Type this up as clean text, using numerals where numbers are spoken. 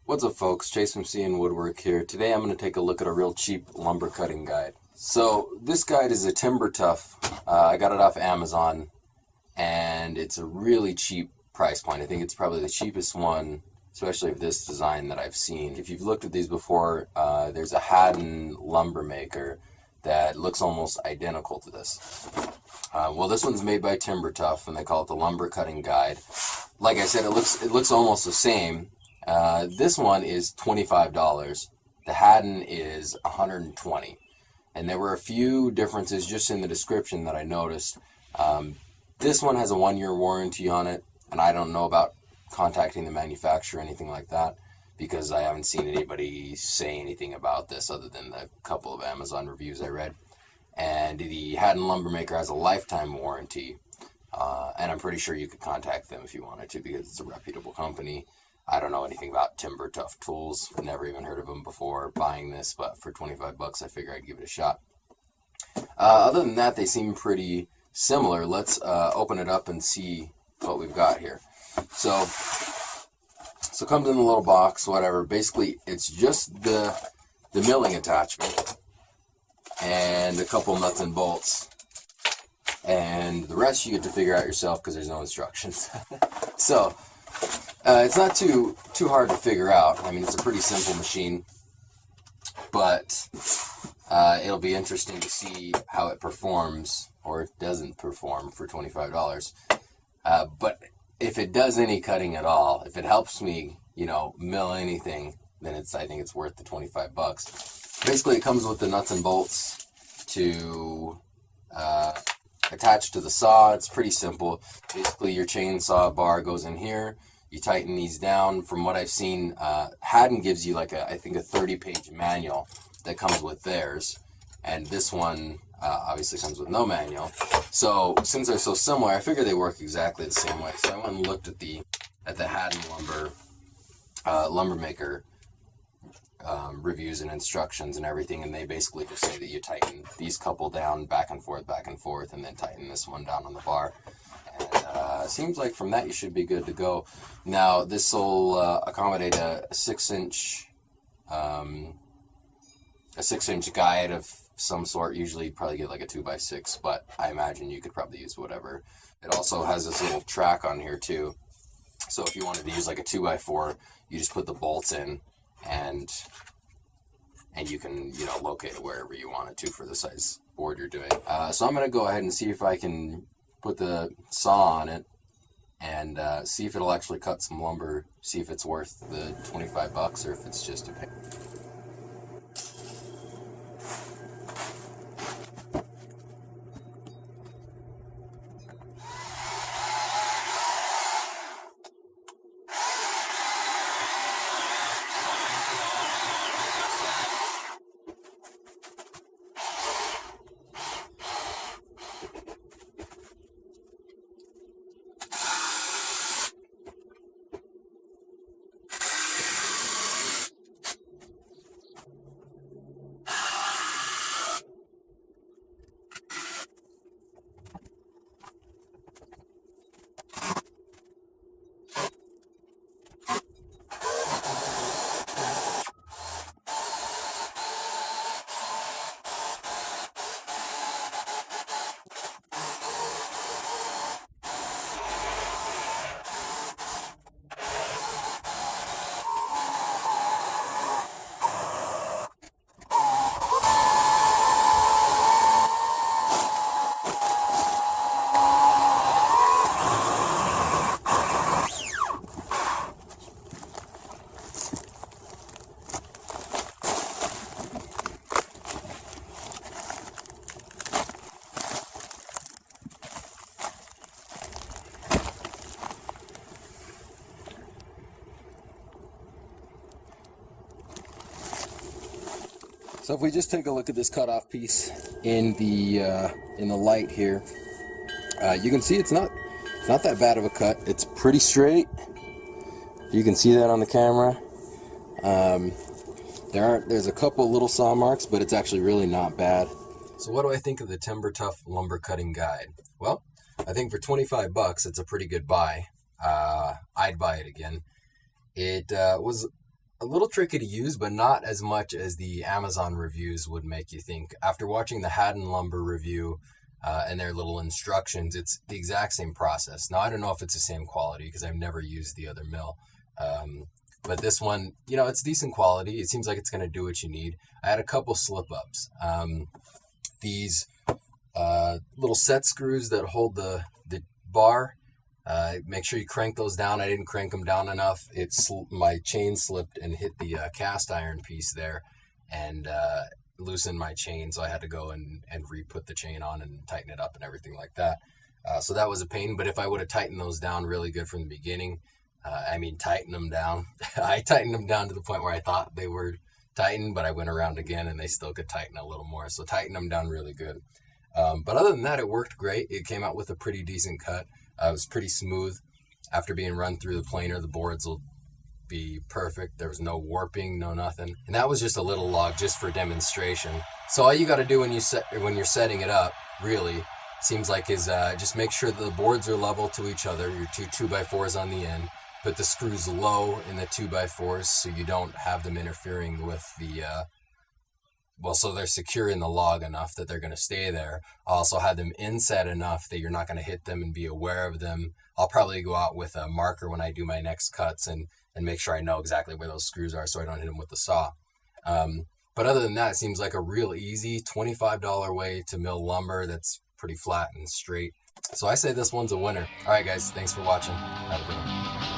What's up, folks? Chase from CN Woodwork here. Today I'm going to take a look at a real cheap lumber cutting guide. So this guide is a timber Tuff. I got it off Amazon, and it's a really cheap price point. I think it's probably the cheapest one, especially of this design, that I've seen. If you've looked at these before, there's a Haddon lumber maker that looks almost identical to this. Well, this one's made by Timber Tuff, and they call it the Lumber Cutting Guide. Like I said, it looks almost the same. This one is $25. The Haddon is $120. And there were a few differences just in the description that I noticed. This one has a 1-year warranty on it, and I don't know about contacting the manufacturer or anything like that, because I haven't seen anybody say anything about this other than the couple of Amazon reviews I read. And the Haddon Lumbermaker has a lifetime warranty, and I'm pretty sure you could contact them if you wanted to, because it's a reputable company. I don't know anything about Timber Tuff tools. I've never even heard of them before buying this, but for 25 bucks, I figure I'd give it a shot. Other than that, they seem pretty similar. Let's open it up and see what we've got here. So it comes in a little box, whatever. Basically, it's just the milling attachment and a couple nuts and bolts. And the rest you get to figure out yourself because there's no instructions. So it's not too hard to figure out. I mean, it's a pretty simple machine, but it'll be interesting to see how it performs or it doesn't perform for $25. But if it does any cutting at all, if it helps me, mill anything, then I think it's worth the 25 bucks. Basically, it comes with the nuts and bolts to attach to the saw. It's pretty simple. Basically, your chainsaw bar goes in here. You tighten these down. From what I've seen, Haddon gives you I think a 30-page manual that comes with theirs, and this one obviously comes with no manual. So since they're so similar, I figure they work exactly the same way. So I went and looked at the Haddon Lumbermaker reviews and instructions and everything, and they basically just say that you tighten these couple down back and forth, and then tighten this one down on the bar. And seems like from that you should be good to go. Now this will accommodate a 6-inch guide of some sort. Usually you'd probably get like a 2x6, but I imagine you could probably use whatever. It also has this little track on here too. So if you wanted to use like a 2x4, you just put the bolts in, and you can locate it wherever you want it to for the size board you're doing. So I'm gonna go ahead and see if I can put the saw on it and see if it'll actually cut some lumber, see if it's worth the 25 bucks or if it's just a pain. So if we just take a look at this cutoff piece in the light here, you can see it's not that bad of a cut. It's pretty straight. You can see that on the camera. There's a couple little saw marks, but it's actually really not bad. So what do I think of the Timber Tuff lumber cutting guide? Well, I think for 25 bucks, it's a pretty good buy. I'd buy it again. It was a little tricky to use, but not as much as the Amazon reviews would make you think. After watching the Haddon Lumber review and their little instructions, it's the exact same process. Now, I don't know if it's the same quality because I've never used the other mill. But this one, it's decent quality. It seems like it's going to do what you need. I had a couple slip-ups. These little set screws that hold the bar, make sure you crank those down. I didn't crank them down enough. My chain slipped and hit the cast iron piece there and loosened my chain, so I had to go and re-put the chain on and tighten it up and everything like that. So that was a pain, but if I would have tightened those down really good from the beginning, tighten them down. I tightened them down to the point where I thought they were tightened, but I went around again and they still could tighten a little more. So tighten them down really good. But other than that, it worked great. It came out with a pretty decent cut. It was pretty smooth. After being run through the planer, the boards will be perfect. There was no warping, no nothing. And that was just a little log just for demonstration. So all you got to do when you're setting it up, really, seems like is just make sure the boards are level to each other. Your two 2x4s on the end. Put the screws low in the 2x4s so you don't have them interfering with the, so they're secure in the log enough that they're going to stay there. Also have them inset enough that you're not going to hit them and be aware of them. I'll probably go out with a marker when I do my next cuts and make sure I know exactly where those screws are so I don't hit them with the saw. But other than that, it seems like a real easy $25 way to mill lumber that's pretty flat and straight. So I say this one's a winner. All right, guys, thanks for watching. Have a good one.